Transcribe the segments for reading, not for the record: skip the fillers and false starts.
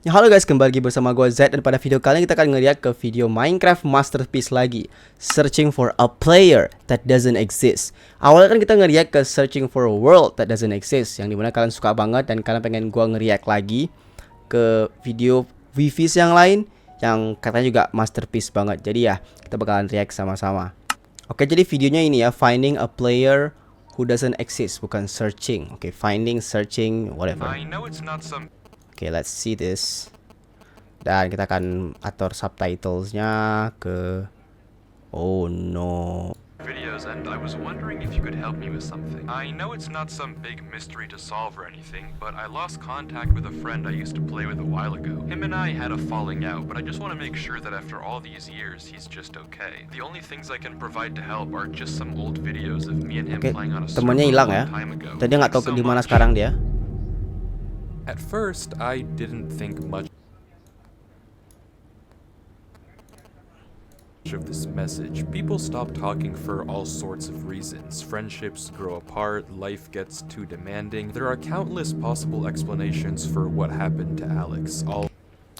Ya, halo guys, kembali lagi bersama gue Z. Dan pada video kali ini kita akan ngeliat ke video Minecraft Masterpiece lagi, Searching for a player that doesn't exist. Awalnya kan kita ngeliat ke Searching for a world that doesn't exist, yang dimana kalian suka banget dan kalian pengen gue ngeriak lagi ke video Vivis yang lain yang katanya juga masterpiece banget. Jadi ya, kita bakalan react sama-sama. Oke, jadi videonya ini ya, Finding a player who doesn't exist, bukan searching. Oke, finding, searching, whatever. Oke, let's see this. Dan kita akan atur subtitlesnya ke... Oh no. Videos, and I was wondering if you could help me with something. I know it's not some big mystery to solve or anything, but I lost contact with a friend I used to play with a while ago. Him and I had a falling out, but I just want to make sure that after all these years, he's just okay. The only things I can provide to help are just some old videos of me and him playing on a server temennya hilang ya. a long time ago. Jadi nggak tahu di mana sekarang dia. At first, I didn't think much of this message. People stop talking for all sorts of reasons. Friendships grow apart, life gets too demanding. There are countless possible explanations for what happened to Alex. All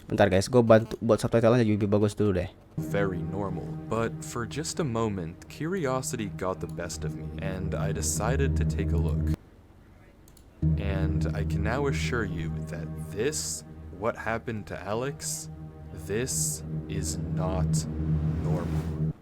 Bentar guys, gue bantu buat subtitlenya jadi lebih bagus dulu deh. very normal. But for just a moment, curiosity got the best of me, and I decided to take a look. And I can now assure you that what happened to Alex, this is not normal.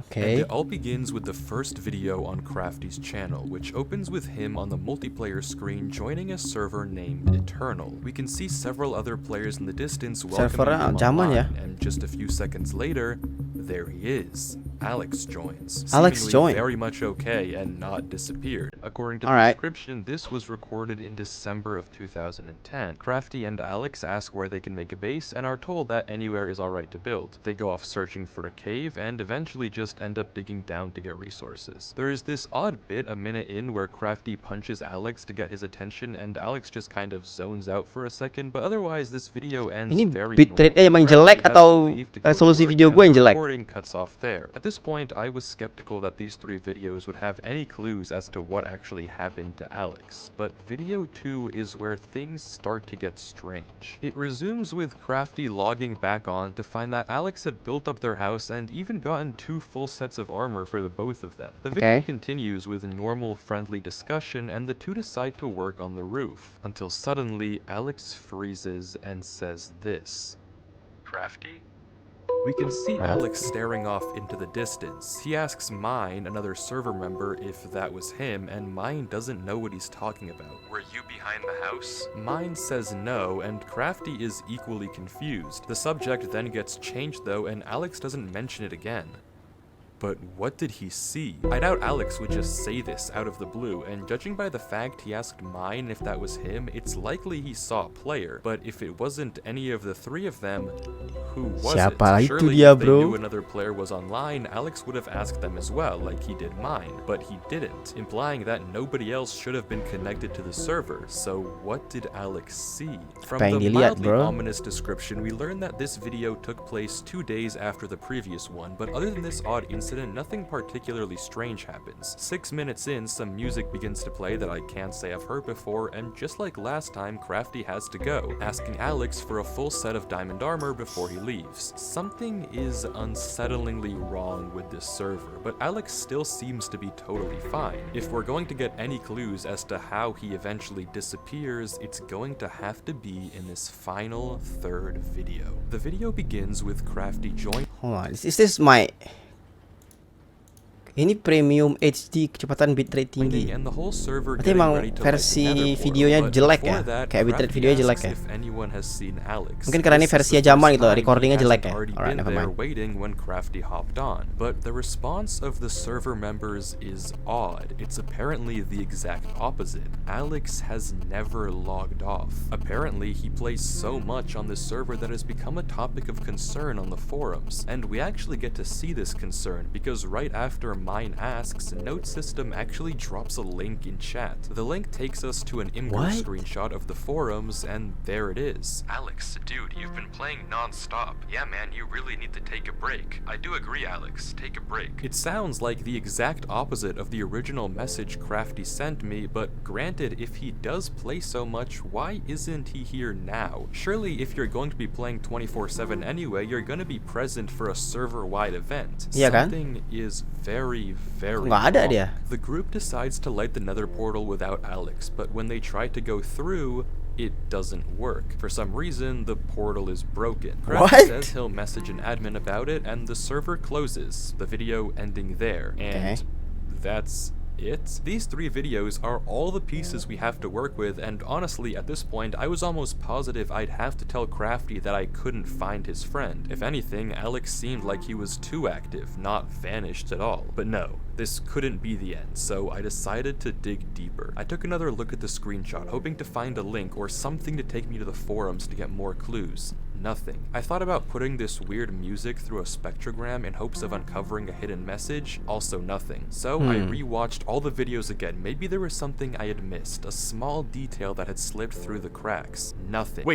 Okay. And it all begins with the first video on Crafty's channel, which opens with him on the multiplayer screen joining a server named Eternal. We can see several other players in the distance welcoming him online, and just a few seconds later, there he is. Alex joins. Alex joined. Very much okay and not disappeared. According to the description, this was recorded in December of 2010. Crafty and Alex ask where they can make a base and are told that anywhere is alright to build. They go off searching for a cave and eventually just end up digging down to get resources. There is this odd bit a minute in where Crafty punches Alex to get his attention and Alex just kind of zones out for a second, but otherwise this video ends very normal. Bitrate-nya emang jelek atau resolusi video gue yang jelek? Recording cuts off there. At this point, I was skeptical that these 3 videos would have any clues as to what actually happened to Alex. But video 2 is where things start to get strange. It resumes with Crafty logging back on to find that Alex had built up their house and even gotten 2 full sets of armor for the both of them. The video continues with normal friendly discussion and the 2 decide to work on the roof, until suddenly Alex freezes and says this. Crafty? We can see Alex staring off into the distance. He asks Mine, another server member, if that was him, and Mine doesn't know what he's talking about. Were you behind the house? Mine says no, and Crafty is equally confused. The subject then gets changed though, and Alex doesn't mention it again. But what did he see? I doubt Alex would just say this out of the blue, and judging by the fact he asked Mine if that was him, it's likely he saw a player. But if it wasn't any of the 3 of them, who was it? Surely if they knew another player was online, Alex would have asked them as well, like he did Mine. But he didn't, implying that nobody else should have been connected to the server. So what did Alex see? From the mildly ominous description, we learn that this video took place 2 days after the previous one, but other than this odd incident, nothing particularly strange happens. 6 minutes in, some music begins to play that I can't say I've heard before, and just like last time, Crafty has to go, asking Alex for a full set of diamond armor before he leaves. Something is unsettlingly wrong with this server, but Alex still seems to be totally fine. If we're going to get any clues as to how he eventually disappears, it's going to have to be in this final 3rd video. The video begins with Crafty joining. Hold on, is this my... Ini premium HD kecepatan bitrate tinggi. Berarti emang versi videonya jelek ya? Kayak bitrate videonya jelek ya? Mungkin karena ini versi zaman gitu, recordingnya jelek ya? Alright, never mind. But the response of the server members is odd. It's apparently the exact opposite. Alex has never logged off. Apparently, he plays so much on this server that has become a topic of concern on the forums. And we actually get to see this concern because right after mine asks, Note System actually drops a link in chat. The link takes us to an Imgur What? screenshot of the forums, and there it is. Alex, dude, you've been playing non-stop. Yeah man, you really need to take a break. I do agree, Alex, take a break. It sounds like the exact opposite of the original message Crafty sent me, but granted, if he does play so much, why isn't he here now? Surely if you're going to be playing 24/7 anyway, you're gonna be present for a server-wide event. Iya kan? Something is very Nggak ada wrong. dia. The group decides to light the nether portal without Alex, but when they try to go through, it doesn't work. For some reason, the portal is broken. What? Crafty says he'll message an admin about it, and the server closes, the video ending there. And that's it? These 3 videos are all the pieces we have to work with, and honestly, at this point, I was almost positive I'd have to tell Crafty that I couldn't find his friend. If anything, Alex seemed like he was too active, not vanished at all. But no, this couldn't be the end, so I decided to dig deeper. I took another look at the screenshot, hoping to find a link or something to take me to the forums to get more clues. Nothing. I thought about putting this weird music through a spectrogram in hopes of uncovering a hidden message, also nothing. So I rewatched all the videos again. Maybe there was something I had missed, a small detail that had slipped through the cracks. Nothing.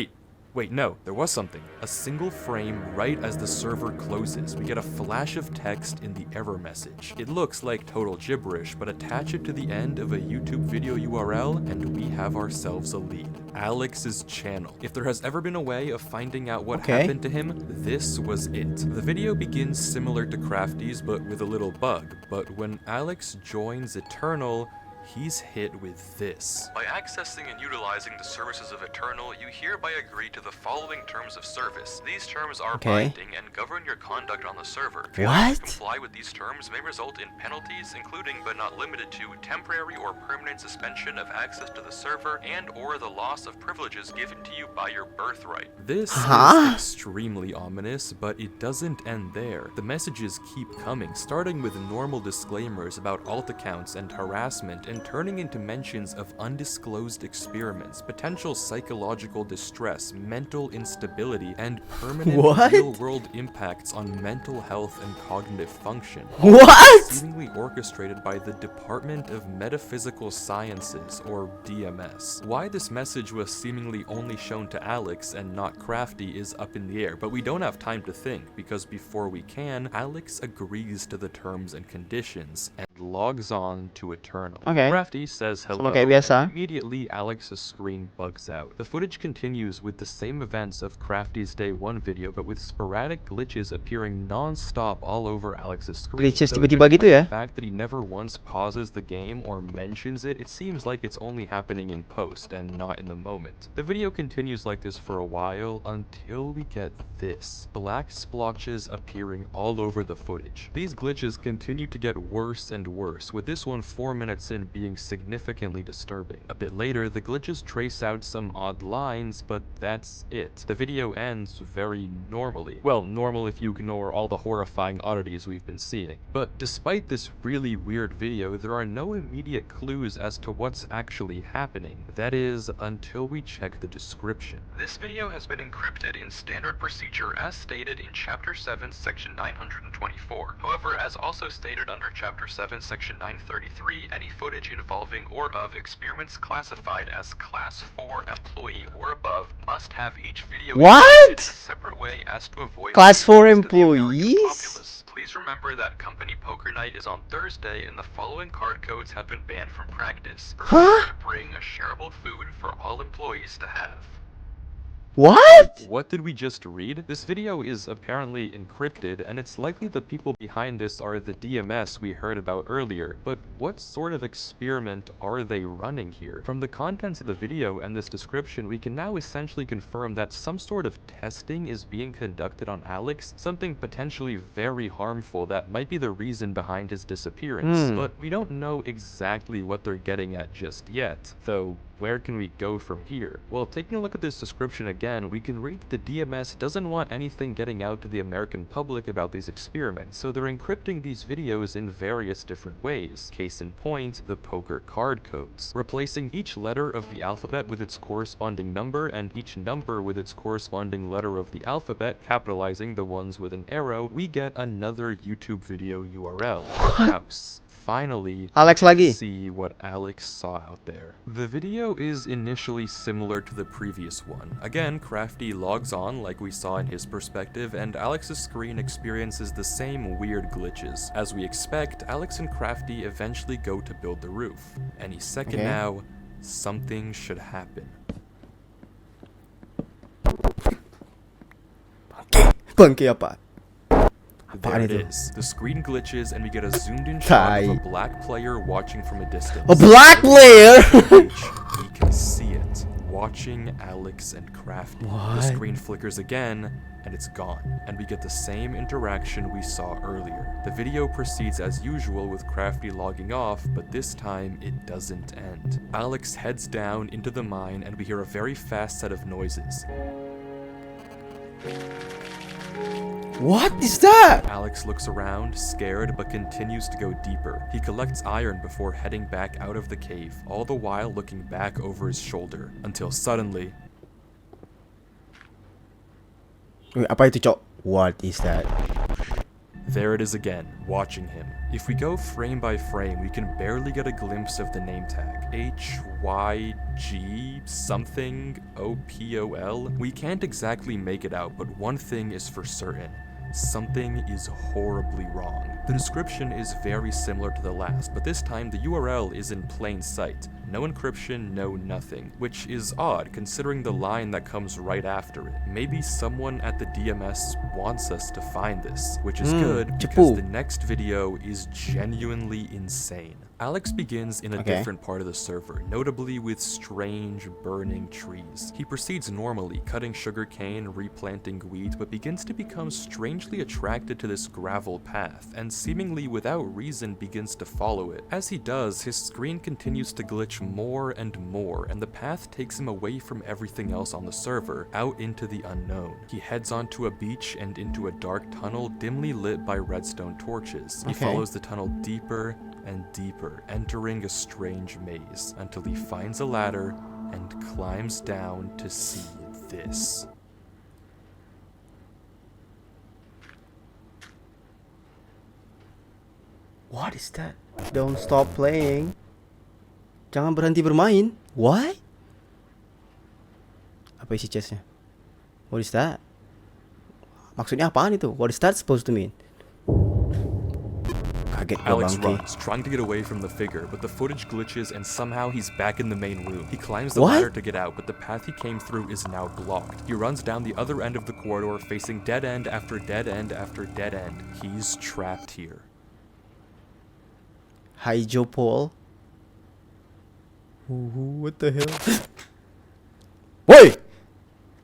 Wait, no, there was something. A single frame right as the server closes. We get a flash of text in the error message. It looks like total gibberish, but attach it to the end of a YouTube video URL and we have ourselves a lead. Alex's channel. If there has ever been a way of finding out what happened to him, this was it. The video begins similar to Crafty's, but with a little bug. But when Alex joins Eternal, he's hit with this. By accessing and utilizing the services of Eternal, you hereby agree to the following terms of service. These terms are binding and govern your conduct on the server. Failing to comply with these terms may result in penalties, including but not limited to temporary or permanent suspension of access to the server and or the loss of privileges given to you by your birthright. This is extremely ominous, but it doesn't end there. The messages keep coming, starting with normal disclaimers about alt accounts and harassment, and turning into mentions of undisclosed experiments, potential psychological distress, mental instability, and permanent real-world impacts on mental health and cognitive function. Seemingly orchestrated by the Department of Metaphysical Sciences, or DMS. Why this message was seemingly only shown to Alex and not Crafty is up in the air, but we don't have time to think, because before we can, Alex agrees to the terms and conditions, and logs on to Eternal. Crafty says hello. Immediately, Alex's screen bugs out. The footage continues with the same events of Crafty's Day 1 video, but with sporadic glitches appearing non-stop all over Alex's screen. The fact that he never once pauses the game or mentions it, it seems like it's only happening in post and not in the moment. The video continues like this for a while until we get this. Black splotches appearing all over the footage. These glitches continue to get worse and worse, with this one 4 minutes in being significantly disturbing. A bit later, the glitches trace out some odd lines, but that's it. The video ends very normally. Well, normal if you ignore all the horrifying oddities we've been seeing. But despite this really weird video, there are no immediate clues as to what's actually happening. That is, until we check the description. This video has been encrypted in standard procedure as stated in Chapter 7, Section 924. However, as also stated under Chapter 7, Section 933, any footage involving or of experiments classified as Class 4 employee or above must have each video in a separate way as to avoid Class 4 employees. Please remember that company poker night is on Thursday and the following card codes have been banned from practice. Bring a shareable food for all employees to have. What did we just read? This video is apparently encrypted, and it's likely the people behind this are the DMS we heard about earlier, but what sort of experiment are they running here? From the contents of the video and this description, we can now essentially confirm that some sort of testing is being conducted on Alex, something potentially very harmful that might be the reason behind his disappearance, but we don't know exactly what they're getting at just yet, though Where can we go from here? Well, taking a look at this description again, we can read that the DMS doesn't want anything getting out to the American public about these experiments, so they're encrypting these videos in various different ways. Case in point, the poker card codes. Replacing each letter of the alphabet with its corresponding number and each number with its corresponding letter of the alphabet, capitalizing the ones with an arrow, we get another YouTube video URL. House. Finally, Alex lagi. see what Alex saw out there. The video is initially similar to the previous one. Again, Crafty logs on like we saw in his perspective, and Alex's screen experiences the same weird glitches. As we expect, Alex and Crafty eventually go to build the roof. Any second now, something should happen. Bangke apa? There it is. The screen glitches and we get a zoomed in shot of a black player watching from a distance. A black player? We can see it, watching Alex and Crafty. The screen flickers again and it's gone. And we get the same interaction we saw earlier. The video proceeds as usual with Crafty logging off, but this time it doesn't end. Alex heads down into the mine and we hear a very fast set of noises. What is that? Alex looks around, scared, but continues to go deeper. He collects iron before heading back out of the cave, all the while looking back over his shoulder, until suddenly... Apa itu, Cok? What is that? There it is again, watching him. If we go frame by frame, we can barely get a glimpse of the name tag. HYG something OPOL. We can't exactly make it out, but one thing is for certain. Something is horribly wrong. The description is very similar to the last, but this time the URL is in plain sight. No encryption, no nothing, which is odd considering the line that comes right after it. Maybe someone at the DMS wants us to find this, which is good because the next video is genuinely insane. Alex begins in a different part of the server, notably with strange burning trees. He proceeds normally, cutting sugarcane, replanting wheat, but begins to become strangely attracted to this gravel path, and seemingly without reason begins to follow it. As he does, his screen continues to glitch more and more, and the path takes him away from everything else on the server, out into the unknown. He heads onto a beach and into a dark tunnel dimly lit by redstone torches. He follows the tunnel deeper and deeper, entering a strange maze, until he finds a ladder and climbs down to see this. What is that? Don't stop playing. Jangan berhenti bermain. What? Apa isi chestnya? What is that? Maksudnya apaan itu? What is that supposed to mean? Alex runs, trying to get away from the figure, but the footage glitches and somehow he's back in the main room. He climbs the ladder to get out, but the path he came through is now blocked. He runs down the other end of the corridor, facing dead end after dead end after dead end. He's trapped here. Hijau Paul. What the hell? Wait!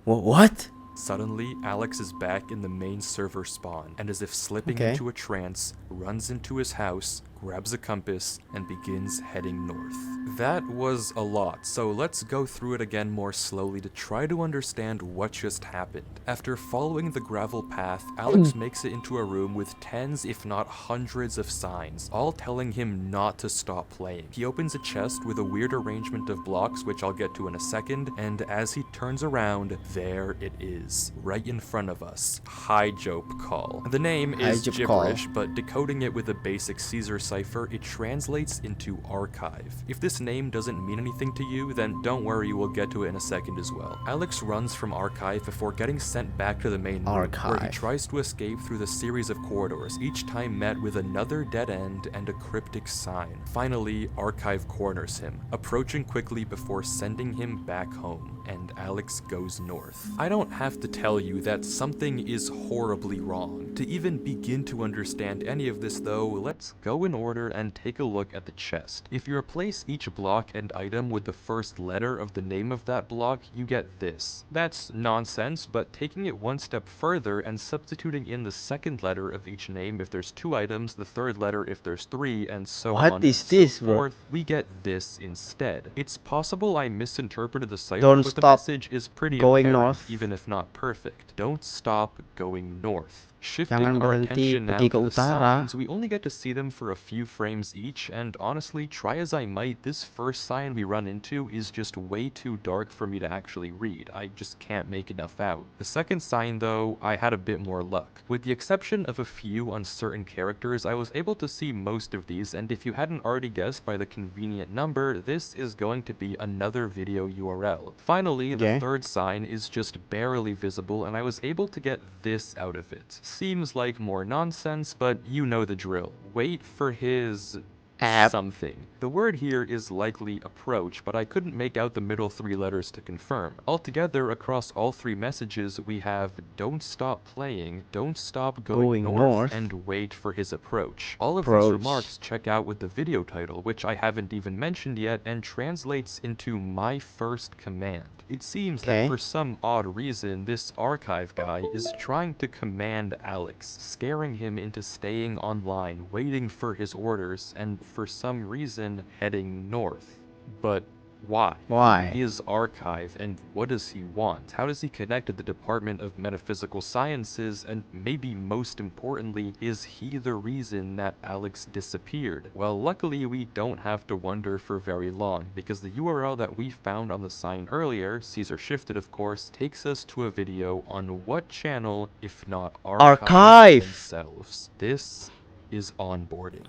What? Suddenly, Alex is back in the main server spawn, and as if slipping into a trance, runs into his house, grabs a compass, and begins heading north. That was a lot, so let's go through it again more slowly to try to understand what just happened. After following the gravel path, Alex makes it into a room with tens if not hundreds of signs, all telling him not to stop playing. He opens a chest with a weird arrangement of blocks, which I'll get to in a second, and as he turns around, there it is, right in front of us. Hijope call. The name is gibberish, but decoding it with a basic Caesar cipher, it translates into archive. If this name doesn't mean anything to you, then don't worry, we'll get to it in a second as well. Alex runs from archive before getting sent back to the main room, where he tries to escape through the series of corridors, each time met with another dead end and a cryptic sign. Finally, archive corners him, approaching quickly before sending him back home. and Alex goes north. I don't have to tell you that something is horribly wrong. To even begin to understand any of this though, let's go in order and take a look at the chest. If you replace each block and item with the first letter of the name of that block, you get this. That's nonsense, but taking it one step further and substituting in the second letter of each name if there's 2 items, the third letter if there's 3, and so What on is and so this, bro? forth, we get this instead. It's possible I misinterpreted the cipher, Don't but the stop message is pretty going apparent, north. even if not perfect. Don't stop going north. Shifting Jangan our berhenti attention now pergi ke to the utara. signs, we only get to see them for a few frames each, and honestly, try as I might, this first sign we run into is just way too dark for me to actually read. I just can't make enough out. The second sign though, I had a bit more luck. With the exception of a few uncertain characters, I was able to see most of these, and if you hadn't already guessed by the convenient number, this is going to be another video URL. Finally, the Okay. third sign is just barely visible, and I was able to get this out of it. Seems like more nonsense, but you know the drill. Wait for his App. something. The word here is likely approach, but I couldn't make out the middle 3 letters to confirm. Altogether, across all 3 messages, we have don't stop playing, don't stop going north, and wait for his approach. All of these remarks check out with the video title, which I haven't even mentioned yet, and translates into my first command. It seems that for some odd reason, this archive guy is trying to command Alex, scaring him into staying online, waiting for his orders, and for some reason heading north. But why? Why? He is archive, and what does he want? How does he connect to the Department of Metaphysical Sciences, and maybe most importantly, is he the reason that Alex disappeared? Well, luckily we don't have to wonder for very long, because the URL that we found on the sign earlier, Caesar Shifted of course, takes us to a video on what channel, if not archive themselves. This is onboarding.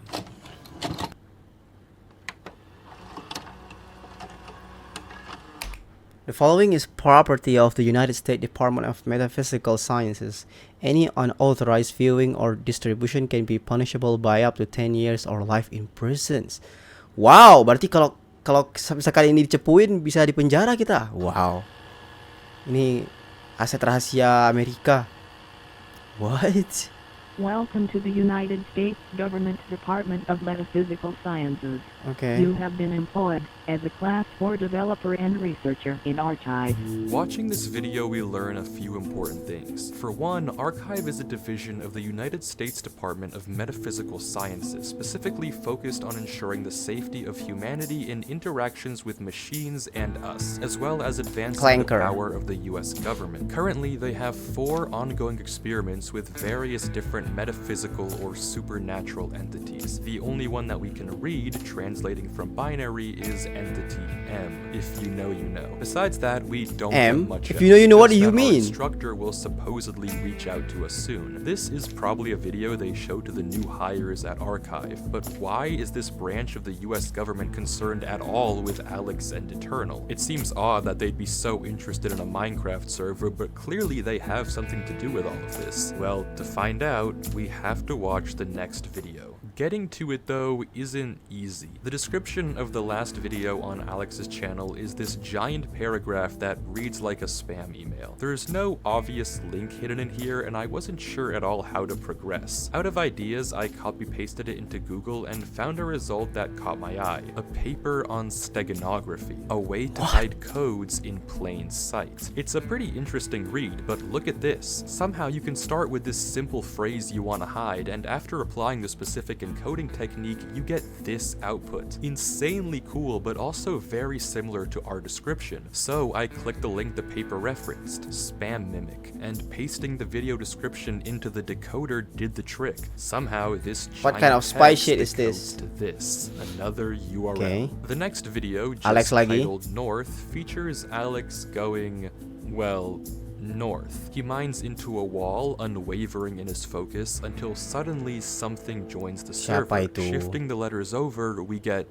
The following is property of the United States Department of Metaphysical Sciences. Any unauthorized viewing or distribution can be punishable by up to 10 years or life in prison. Wow, berarti kalau sekali ini dicepuin bisa dipenjara kita. Wow. Ini aset rahasia Amerika. What? Welcome to the United States Government Department of Metaphysical Sciences. Okay. You have been employed as a Class 4 developer and researcher in Archive. Watching this video, we learn a few important things. For one, Archive is a division of the United States Department of Metaphysical Sciences, specifically focused on ensuring the safety of humanity in interactions with machines and us, as well as advancing the power of the US government. Currently, they have 4 ongoing experiments with various different metaphysical or supernatural entities. The only one that we can read, translating from binary, is entity M. If you know, you know. Besides that, we don't get much. If you know, you know. What do you mean? Our instructor will supposedly reach out to us soon. This is probably a video they show to the new hires at Archive, but why is this branch of the US government concerned at all with Alex and Eternal? It seems odd that they'd be so interested in a Minecraft server, but clearly they have something to do with all of this. Well, to find out, we have to watch the next video. Getting to it though isn't easy. The description of the last video on Alex's channel is this giant paragraph that reads like a spam email. There's no obvious link hidden in here, and I wasn't sure at all how to progress. Out of ideas, I copy-pasted it into Google and found a result that caught my eye. A paper on steganography, a way to hide codes in plain sight. It's a pretty interesting read, but look at this. Somehow you can start with this simple phrase you want to hide, and after applying the specific encoding technique, you get this output. Insanely cool, but also very similar to our description. So I clicked the link the paper referenced, Spam Mimic, and pasting the video description into the decoder did the trick. Somehow this what kind of spy shit is this? To this, another URL. Okay. The next video, just Alex titled North, features Alex going, well, north. He mines into a wall, unwavering in his focus, until suddenly something joins the server. Shifting the letters over, we get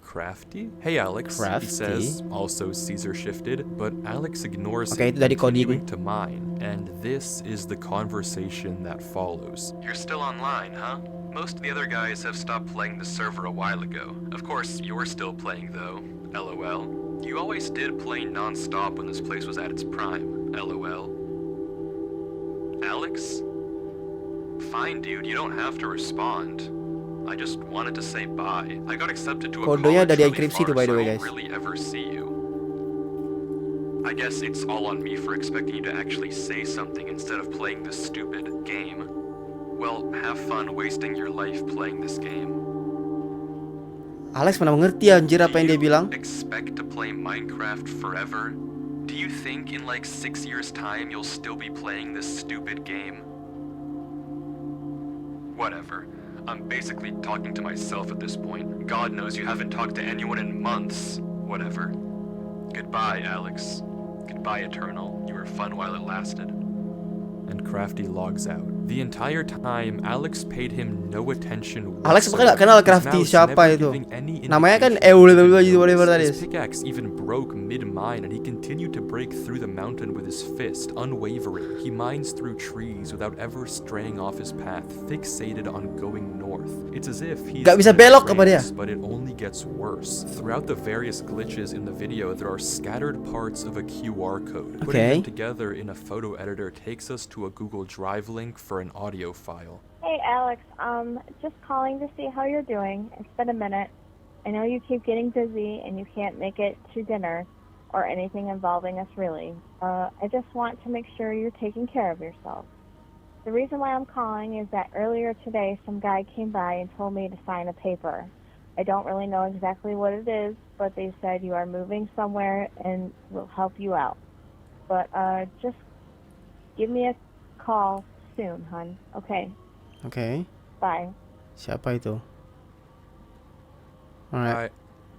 Crafty? Hey Alex, he says, also Caesar Shifted, but Alex ignores him, continuing to mine, and this is the conversation that follows. You're still online, huh? Most of the other guys have stopped playing the server a while ago. Of course, you're still playing though. LOL. You always did play non-stop when this place was at its prime. LOL. Alex? Fine, dude, you don't have to respond. I just wanted to say bye. I got accepted to a Kodenya college udah really dienkripsi far, tuh, by the so way, I guys. won't really ever see you. I guess it's all on me for expecting you to actually say something instead of playing this stupid game. Well, have fun wasting your life playing this game. Alex mana mengerti anjir apa yang dia bilang? Expect to play Minecraft forever? Do you think in like 6 years' time you'll still be playing this stupid game? Whatever. I'm basically talking to myself at this point. God knows you haven't talked to anyone in months. Whatever. Goodbye, Alex. Goodbye, Eternal. You were fun while it lasted. And Crafty logs out. The entire time, Alex paid him no attention. Alex apa nggak kenal Crafty siapa itu? Namanya kan whatever that is. His pickaxe even broke mid-mine, and he continued to break through the mountain with his fist, unwavering. He mines through trees without ever straying off his path, fixated on going north. It's as if he's Gak bisa belok apa dia? but it only gets worse. Throughout the various glitches in the video, there are scattered parts of a QR code. Putting Okay. them together in a photo editor takes us to a Google Drive link for an audio file. Hey Alex, just calling to see how you're doing. It's been a minute. I know you keep getting busy and you can't make it to dinner or anything involving us really. I just want to make sure you're taking care of yourself. The reason why I'm calling is that earlier today some guy came by and told me to sign a paper. I don't really know exactly what it is, but they said you are moving somewhere and will help you out. But just give me a call soon, hon. Okay, Okay. bye. Siapa itu? Alright.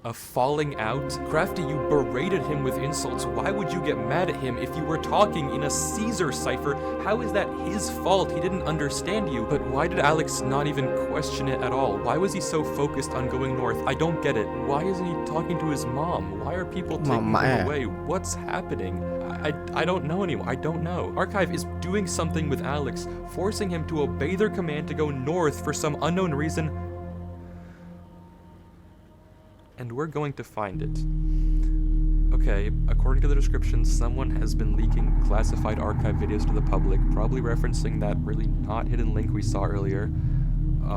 A falling out? Crafty, you berated him with insults. Why would you get mad at him if you were talking in a Caesar cipher? How is that his fault? He didn't understand you. But why did Alex not even question it at all? Why was he so focused on going north? I don't get it. Why isn't he talking to his mom? Why are people taking him away? What's happening? I don't know anymore. I don't know. Archive is doing something with Alex, forcing him to obey their command to go north for some unknown reason. And we're going to find it. Okay, according to the description, someone has been leaking classified archive videos to the public, probably referencing that really not hidden link we saw earlier.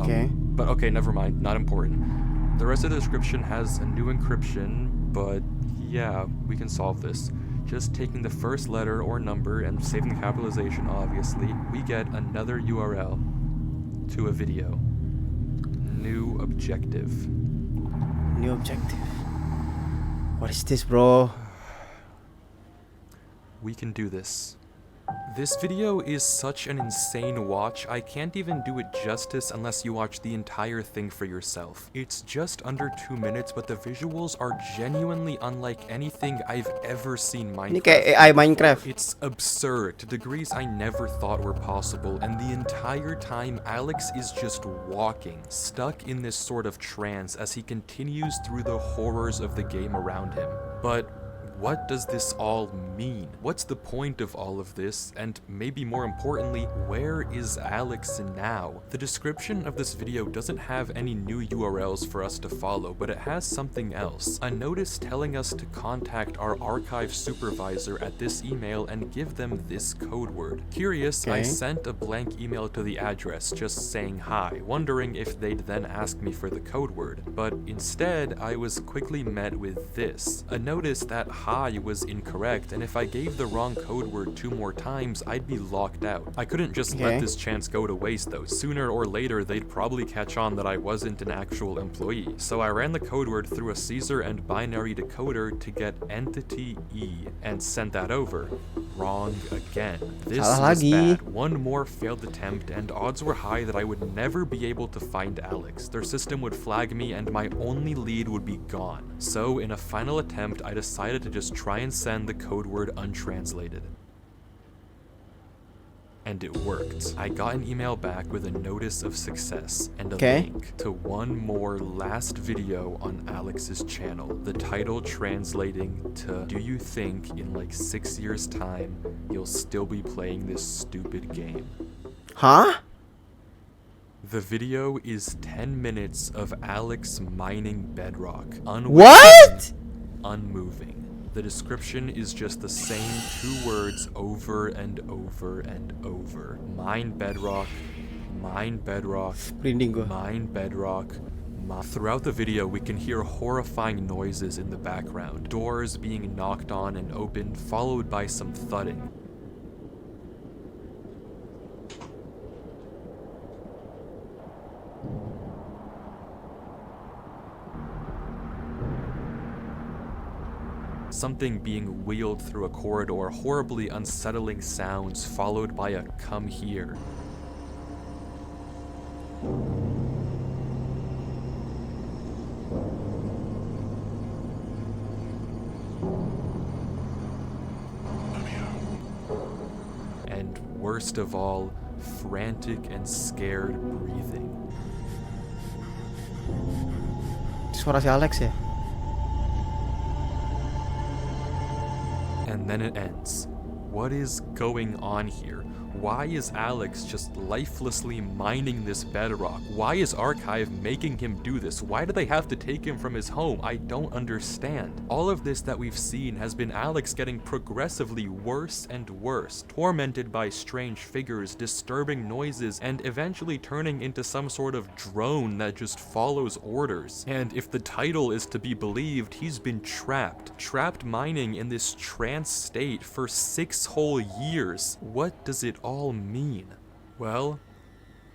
Okay. But okay, never mind, not important. The rest of the description has a new encryption, but yeah, we can solve this. Just taking the first letter or number and saving the capitalization, obviously, we get another URL to a video. New objective. New objective. What is this, bro? We can do this. This video is such an insane watch, I can't even do it justice unless you watch the entire thing for yourself. It's just under 2 minutes, but the visuals are genuinely unlike anything I've ever seen Minecraft. Ini kayak AI Minecraft. It's absurd to degrees I never thought were possible, and the entire time Alex is just walking, stuck in this sort of trance as he continues through the horrors of the game around him. But what does this all mean? What's the point of all of this? And maybe more importantly, where is Alex now? The description of this video doesn't have any new URLs for us to follow, but it has something else. A notice telling us to contact our archive supervisor at this email and give them this code word. Curious, I Okay. sent a blank email to the address just saying hi, wondering if they'd then ask me for the code word. But instead, I was quickly met with this. A notice that hi was incorrect, and if I gave the wrong code word 2 more times, I'd be locked out. I couldn't just Okay. let this chance go to waste though. Sooner or later, they'd probably catch on that I wasn't an actual employee. So I ran the code word through a Caesar and binary decoder to get entity E and sent that over. Wrong again. This Salah was lagi. bad. One more failed attempt, and odds were high that I would never be able to find Alex. Their system would flag me, and my only lead would be gone. So in a final attempt, I decided to just try and send the code word untranslated. And it worked. I got an email back with a notice of success and a Okay. link to one more last video on Alex's channel. The title translating to, "Do you think in like 6 years' time you'll still be playing this stupid game?" Huh? The video is 10 minutes of Alex mining bedrock. What? unmoving. The description is just the same 2 words over and over and over. Mine bedrock, mine bedrock, Merinding gua. mine bedrock. Throughout the video, we can hear horrifying noises in the background. Doors being knocked on and opened, followed by some thudding. Something being wheeled through a corridor, horribly unsettling sounds, followed by a "come here." And worst of all, frantic and scared breathing. Suara si Alex ya? And then it ends. What is going on here? Why is Alex just lifelessly mining this bedrock? Why is Archive making him do this? Why do they have to take him from his home? I don't understand. All of this that we've seen has been Alex getting progressively worse and worse, tormented by strange figures, disturbing noises, and eventually turning into some sort of drone that just follows orders. And if the title is to be believed, he's been trapped mining in this trance state for 6 whole years. What does it all mean? Well,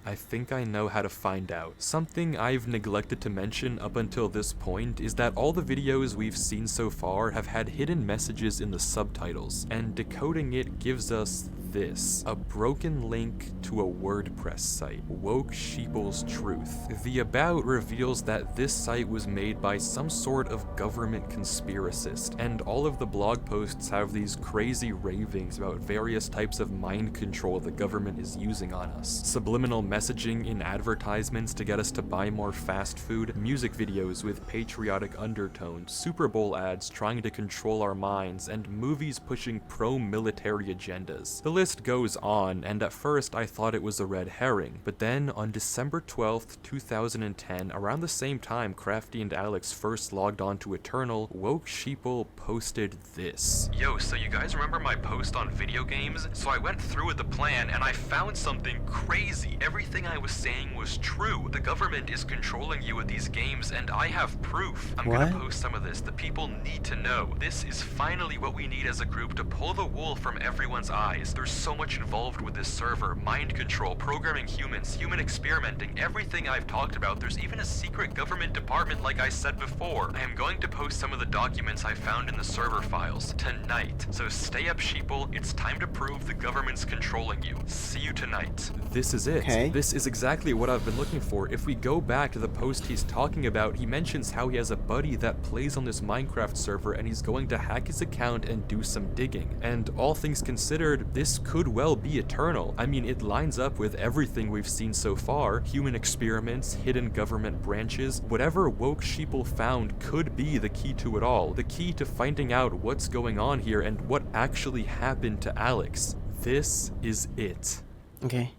I think I know how to find out. Something I've neglected to mention up until this point is that all the videos we've seen so far have had hidden messages in the subtitles, and decoding it gives us this: a broken link to a WordPress site, Woke Sheeple's Truth. The about reveals that this site was made by some sort of government conspiracist, and all of the blog posts have these crazy ravings about various types of mind control the government is using on us. Subliminal messaging in advertisements to get us to buy more fast food, music videos with patriotic undertones, Super Bowl ads trying to control our minds, and movies pushing pro-military agendas. The list goes on, and at first I thought it was a red herring, but then on December 12th, 2010, around the same time Crafty and Alex first logged on to Eternal, Woke Sheeple posted this. Yo, so you guys remember my post on video games? So I went through with the plan and I found something crazy. Everything I was saying was true. The government is controlling you with these games and I have proof. I'm gonna post some of this. The people need to know. This is finally what we need as a group to pull the wool from everyone's eyes. There's so much involved with this server. Mind control, programming humans, human experimenting, everything I've talked about. There's even a secret government department like I said before. I am going to post some of the documents I found in the server files tonight. So stay up, sheeple. It's time to prove the government's controlling you. See you tonight. This is it. Okay. This is exactly what I've been looking for. If we go back to the post he's talking about, he mentions how he has a buddy that plays on this Minecraft server and he's going to hack his account and do some digging. And all things considered, this could well be Eternal. I mean, it lines up with everything we've seen so far. Human experiments, hidden government branches, whatever Woke Sheeple found could be the key to it all. The key to finding out what's going on here and what actually happened to Alex. This is it. Okay.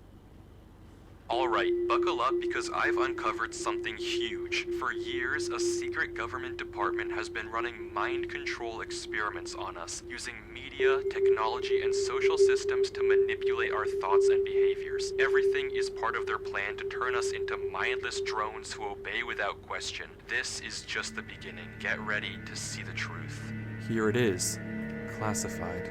Alright, buckle up because I've uncovered something huge. For years, a secret government department has been running mind control experiments on us, using media, technology, and social systems to manipulate our thoughts and behaviors. Everything is part of their plan to turn us into mindless drones who obey without question. This is just the beginning. Get ready to see the truth. Here it is. Classified.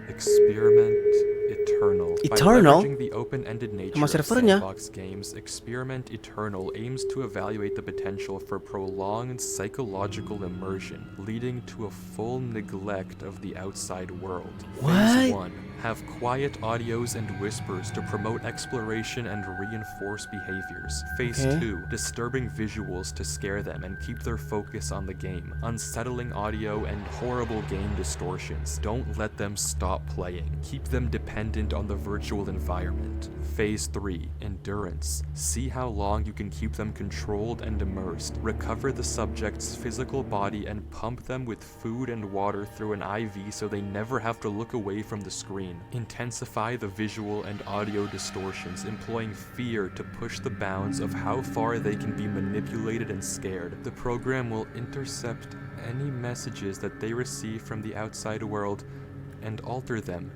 Experiment Eternal. Eternal? By leveraging the open-ended nature Nama of servernya? sandbox games, Experiment Eternal aims to evaluate the potential for prolonged psychological immersion, leading to a full neglect of the outside world. Phase 1. Have quiet audios and whispers to promote exploration and reinforce behaviors. Phase 2. Disturbing visuals to scare them and keep their focus on the game. Unsettling audio and horrible game distortions. Don't let them stop playing. Keep them dependent on the virtual environment. Phase 3. Endurance. See how long you can keep them controlled and immersed. Recover the subject's physical body and pump them with food and water through an IV so they never have to look away from the screen. brain. Intensify the visual and audio distortions, employing fear to push the bounds of how far they can be manipulated and scared. The program will intercept any messages that they receive from the outside world and alter them,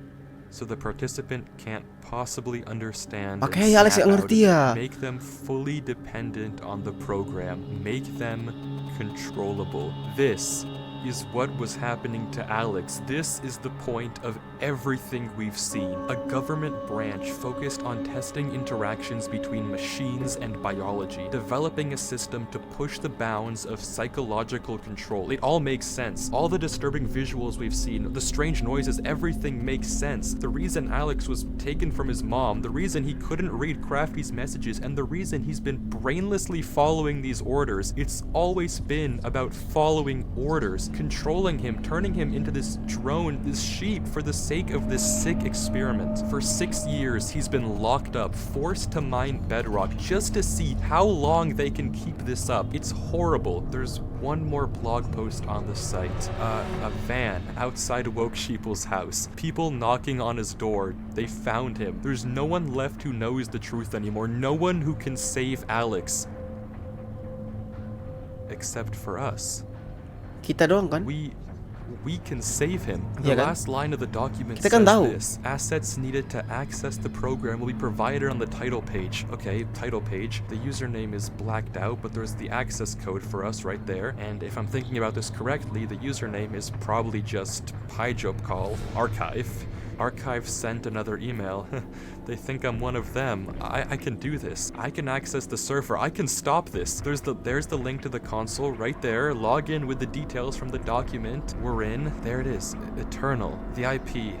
so the participant can't possibly understand. Okay, Alex, snap out ngerti ya. Make them fully dependent on the program. Make them controllable. This is what was happening to Alex. This is the point of everything we've seen. A government branch focused on testing interactions between machines and biology, developing a system to push the bounds of psychological control. It all makes sense. All the disturbing visuals we've seen, the strange noises, everything makes sense. The reason Alex was taken from his mom, the reason he couldn't read Crafty's messages, and the reason he's been brainlessly following these orders, it's always been about following orders, controlling him, turning him into this drone, this sheep, for the sake of this sick experiment. For 6 years, he's been locked up, forced to mine bedrock just to see how long they can keep this up. It's horrible. There's one more blog post on the site. A van outside Woke Sheeple's house. People knocking on his door. They found him. There's no one left who knows the truth anymore. No one who can save Alex. Except for us. Kita doang kan? We can save him. Yeah, The kan? last line of the document Kita says kan tahu. this. Assets needed to access the program will be provided on the title page. Okay, title page. The username is blacked out, but there's the access code for us right there. And if I'm thinking about this correctly, the username is probably just PyJobCall archive. Archive sent another email. They think I'm one of them. I can do this. I can access the server. I can stop this. There's the link to the console right there. Log in with the details from the document. We're in. There it is. Eternal. The IP.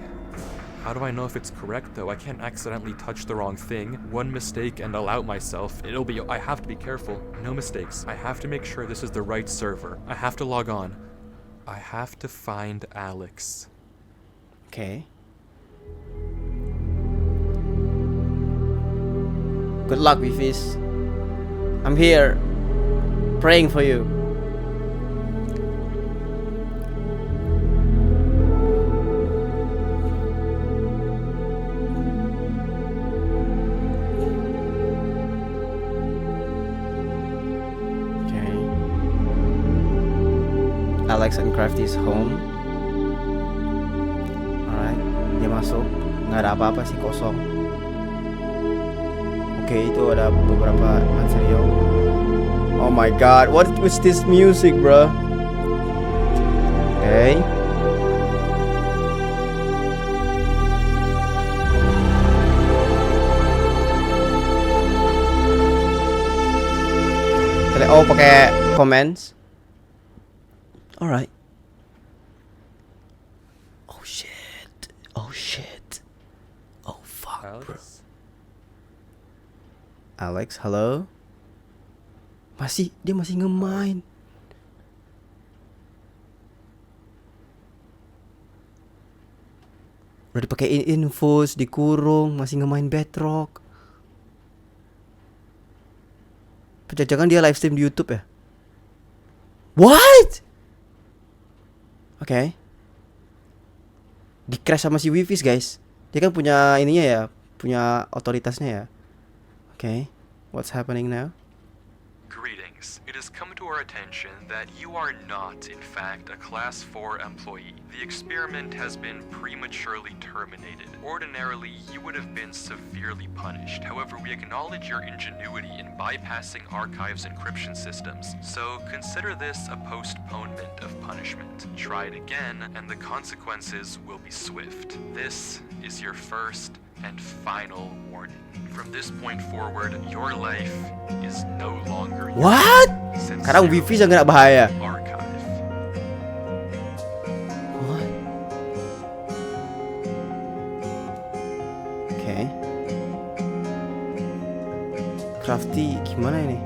How do I know if it's correct though? I can't accidentally touch the wrong thing. One mistake and I'll out myself. I have to be careful. No mistakes. I have to make sure this is the right server. I have to log on. I have to find Alex. Okay. Good luck, Wifis. I'm here, praying for you. Okay. Alex and Crafty's home. Alright, dia masuk. Nggak ada apa-apa sih, kosong. Oke, itu ada beberapa material. Oh my god, what was this music, bro? Okay. Oh, pakai comments. Alright. Oh shit. Oh shit. Oh fuck, bro. Alex, halo? Dia masih ngemain. Udah dipakein infus, dikurung, masih ngemain bedrock. Jangan dia live stream di YouTube ya? What? Oke. Okay. Di crash sama si Wifis, guys. Dia kan punya ininya ya, punya otoritasnya ya. Okay, what's happening now? Greetings. It has come to our attention that you are not, in fact, a Class 4 employee. The experiment has been prematurely terminated. Ordinarily, you would have been severely punished. However, we acknowledge your ingenuity in bypassing archives encryption systems, so consider this a postponement of punishment. Try it again, and the consequences will be swift. This is your first and final warning. From this point forward, your life is no longer yours. What? Sekarang wifi sangat bahaya. Archive. What? Okay. Crafty gimana ini?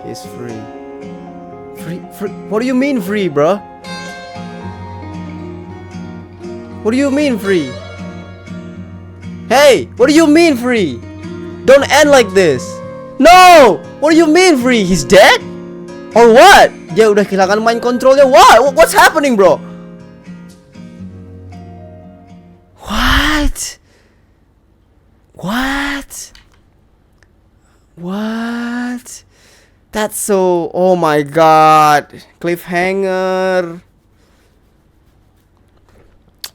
He's free. Free? What do you mean free, bro? What do you mean free? Hey, what do you mean free? Don't end like this. No! What do you mean, Free? He's dead? Or what? Dia udah kehilangan mind controlnya. What? What's happening, bro? What? What? What? That's so... Oh my god. Cliffhanger.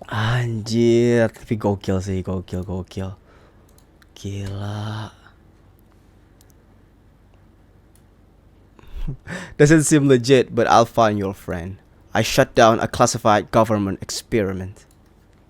Anjir. Tapi gokil sih. Gokil. Gila. Doesn't seem legit, but I'll find your friend. I shut down a classified government experiment.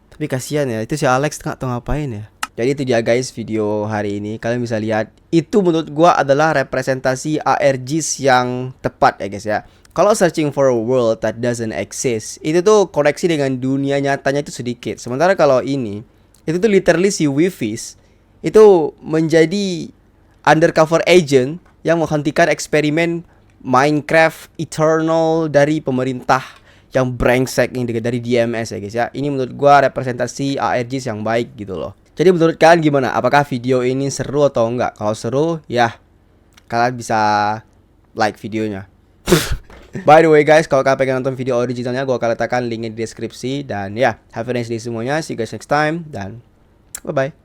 Tapi kasihan ya, itu si Alex nggak tahu ngapain ya. Jadi itu dia guys video hari ini. Kalian bisa lihat, itu menurut gua adalah representasi ARGs yang tepat ya guys ya. Kalau searching for a world that doesn't exist, itu tuh koneksi dengan dunia nyatanya itu sedikit. Sementara kalau ini, itu tuh literally si Wifis itu menjadi undercover agent yang menghentikan eksperimen Minecraft Eternal dari pemerintah yang brengsek ini dari DMS ya guys ya. Ini menurut gua representasi ARGs yang baik gitu loh. Jadi menurut kalian gimana? Apakah video ini seru atau enggak? Kalau seru, ya kalian bisa like videonya. By the way guys, kalau kalian pengen nonton video originalnya, gua akan letakkan linknya di deskripsi. Dan ya, have a nice day semuanya. See you guys next time. Dan bye-bye.